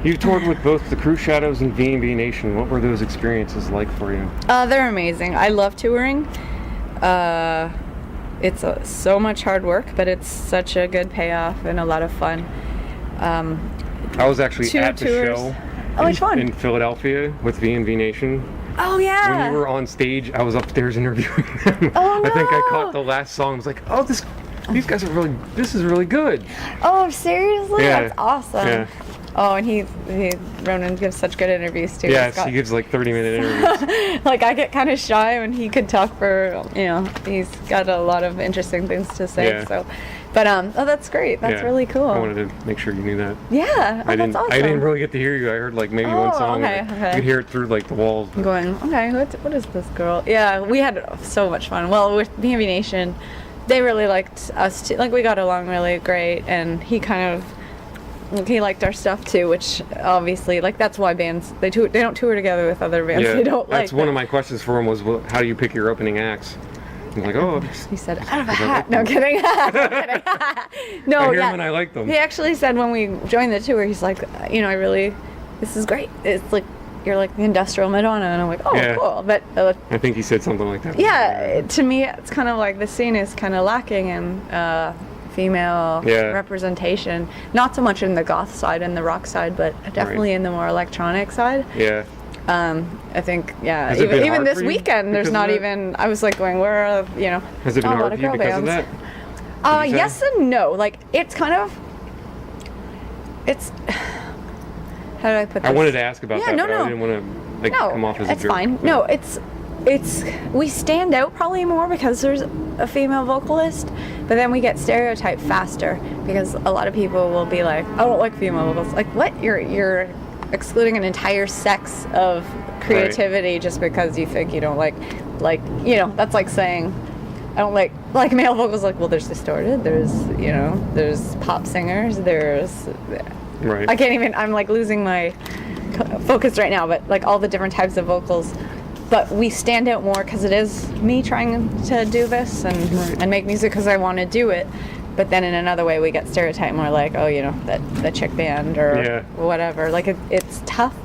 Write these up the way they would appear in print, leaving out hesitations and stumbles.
You toured with both the Crew Shadows and V&V Nation. What were those experiences like for you? They're amazing. I love touring. It's so much hard work, but it's such a good payoff and a lot of fun. I was actually at the show in Philadelphia with V&V Nation. Oh, yeah. When you were on stage, I was upstairs interviewing them. Oh, no. I think I caught the last song. I was like, oh, these guys are really, this is really good. Oh, seriously? Yeah. That's awesome. Yeah. Oh, and Ronan gives such good interviews too. Yes, he gives like 30-minute interviews. Like, I get kind of shy when he could talk for, he's got a lot of interesting things to say. Yeah. So, but oh, that's great. That's really cool. I wanted to make sure you knew that. Yeah, that's awesome. I didn't really get to hear you. I heard like maybe one song. Okay. You could hear it through like the walls. I'm going, okay, what is this girl? Yeah, we had so much fun. Well, with B&B Nation, they really liked us too. Like, we got along really great, and he liked our stuff too, which obviously, like, that's why bands, they don't tour together with other bands. Yeah, they don't like. That's one of my questions for him was, well, how do you pick your opening acts? I'm like, oh. He said, out of a hat. No, kidding. No, I hear them and I like them. He actually said when we joined the tour, he's like, this is great. It's like, you're like the industrial Madonna. And I'm like, oh, yeah. Cool. But I think he said something like that. Yeah, to me, it's kind of like the scene is kind of lacking in female representation. Not so much in the goth side and the rock side, but definitely in the more electronic side. Yeah. I think, even this weekend, there's not even, I was like going, where are, Has it been hard for you because of that? Yes and no. Like, it's kind of, how do I put this? I wanted to ask about that, but I didn't want to, come off as a jerk. It's fine. No, it's, we stand out probably more because there's a female vocalist, but then we get stereotyped faster because a lot of people will be like, I don't like female vocals. Like, what? You're excluding an entire sex of creativity just because you think you don't like that's like saying I don't like male vocals. Like, well, there's distorted, there's pop singers, there's I can't even, I'm like losing my focus right now, but like all the different types of vocals. But we stand out more because it is me trying to do this and make music because I want to do it. But then in another way, we get stereotyped more like, oh, that chick band or whatever. Like, it's tough,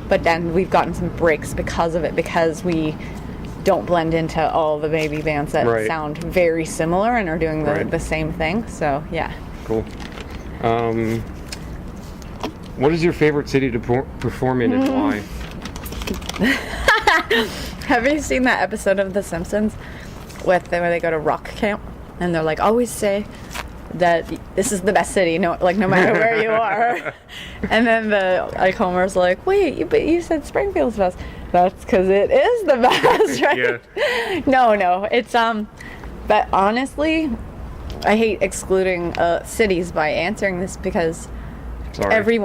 but then we've gotten some breaks because of it, because we don't blend into all the baby bands that sound very similar and are doing the same thing. So, yeah. Cool. What is your favorite city to perform in and why? Have you seen that episode of The Simpsons where they go to rock camp and they're like, always say that this is the best city, no matter where you are. And then Homer's like, wait, but you said Springfield's best. That's because it is the best, right? Yeah. No, it's but honestly, I hate excluding cities by answering this because every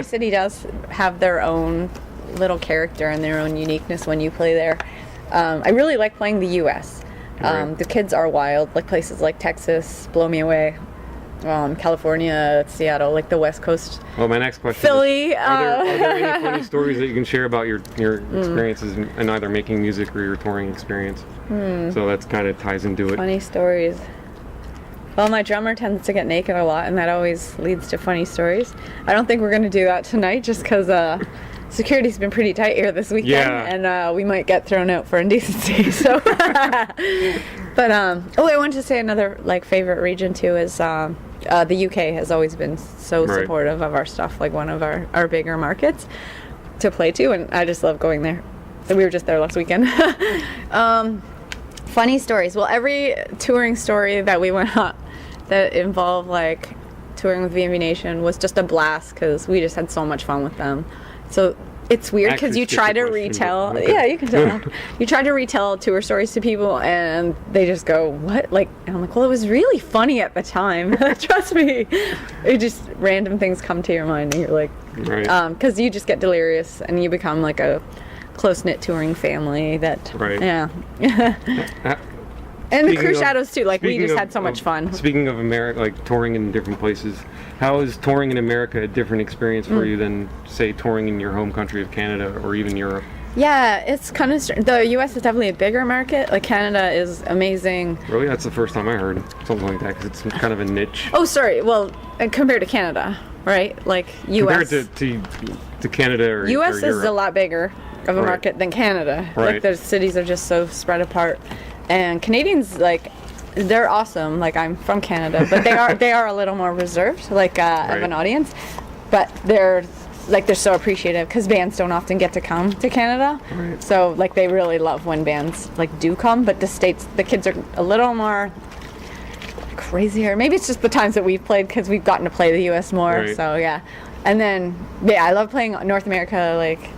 city does have their own little character and their own uniqueness when you play there. I really like playing the U.S. The kids are wild, like places like Texas blow me away. California, Seattle, like the West Coast. Well, my next question Philly. Is, are there any funny stories that you can share about your experiences in either making music or your touring experience? So that's kind of ties into it. Funny stories. Well, my drummer tends to get naked a lot, and that always leads to funny stories. I don't think we're going to do that tonight just because security's been pretty tight here this weekend, and we might get thrown out for indecency. So, but I wanted to say another favorite region too is the UK has always been so supportive of our stuff, like one of our bigger markets to play to, and I just love going there. We were just there last weekend. Funny stories. Well, every touring story that we went on that involved touring with V&V Nation was just a blast because we just had so much fun with them. So it's weird because you try to retell. Yeah, you can tell. You try to retell tour stories to people, and they just go, "What?" And I'm like, "Well, it was really funny at the time. Trust me." It just random things come to your mind, and you're like, because you just get delirious, and you become like a close-knit touring family. And the Crew Shadows too. We just had so much fun. Speaking of America, touring in different places, how is touring in America a different experience for you than, say, touring in your home country of Canada or even Europe? Yeah, it's kind of the U.S. is definitely a bigger market. Canada is amazing. Really, that's the first time I heard something like that because it's kind of a niche. Oh, sorry. Well, compared to Canada. right? Like Compared U.S. to Canada or U.S. or is Europe. a lot bigger of a Right. market than Canada. Right. Like the cities are just so spread apart, and Canadians like they're awesome. Like I'm from Canada, but they are a little more reserved, like of an audience. But they're so appreciative because bands don't often get to come to Canada. Right. So like they really love when bands like do come. But the kids are a little more crazier. Maybe it's just the times that we've played because we've gotten to play the U.S. more. Right. So yeah, and then yeah, I love playing North America. Like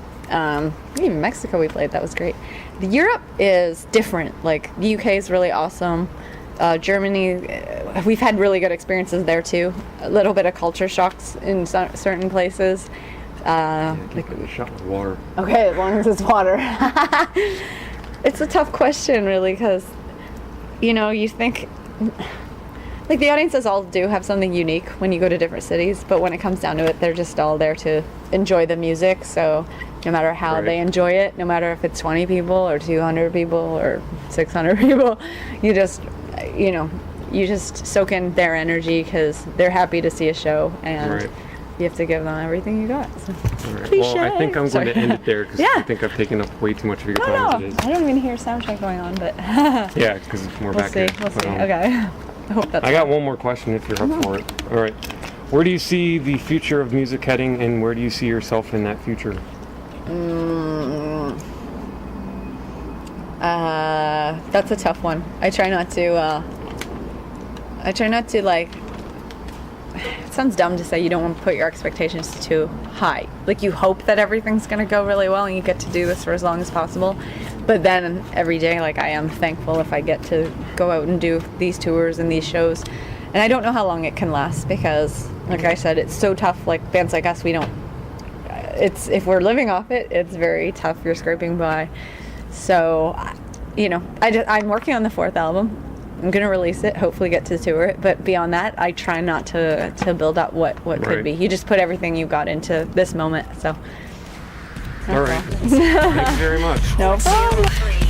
even Mexico we played. That was great. Europe is different. Like the UK is really awesome. Germany, we've had really good experiences there too. A little bit of culture shocks in certain places. Like a shot with water. Okay, as long as it's water. It's a tough question, really, because you think like the audiences all do have something unique when you go to different cities, but when it comes down to it, they're just all there to enjoy the music. So no matter how Right. they enjoy it, no matter if it's 20 people or 200 people or 600 people, you just soak in their energy because they're happy to see a show, and Right. you have to give them everything you got. So. All right. Cliche. Well, I think I'm Sorry. going to end it there because Yeah. I think I've taken up way too much of your Oh time no, as it is. I don't even hear sound check going on, but Yeah, because we're we'll back see. here. We'll But, see. Okay. I hope that's. I got one more question if you're up for it. All right. Where do you see the future of music heading, and where do you see yourself in that future? That's a tough one. I try not to like. It sounds dumb to say you don't want to put your expectations too high. Like you hope that everything's gonna go really well and you get to do this for as long as possible. But then every day, like I am thankful if I get to go out and do these tours and these shows. And I don't know how long it can last because, like I said, it's so tough. Like bands like us, we don't. If we're living off it, it's very tough. You're scraping by. So, I'm working on the 4th album. I'm gonna release it. Hopefully, get to tour it. But beyond that, I try not to build up what Right. could be. You just put everything you got into this moment. So. All right. Thank you very much. No problem.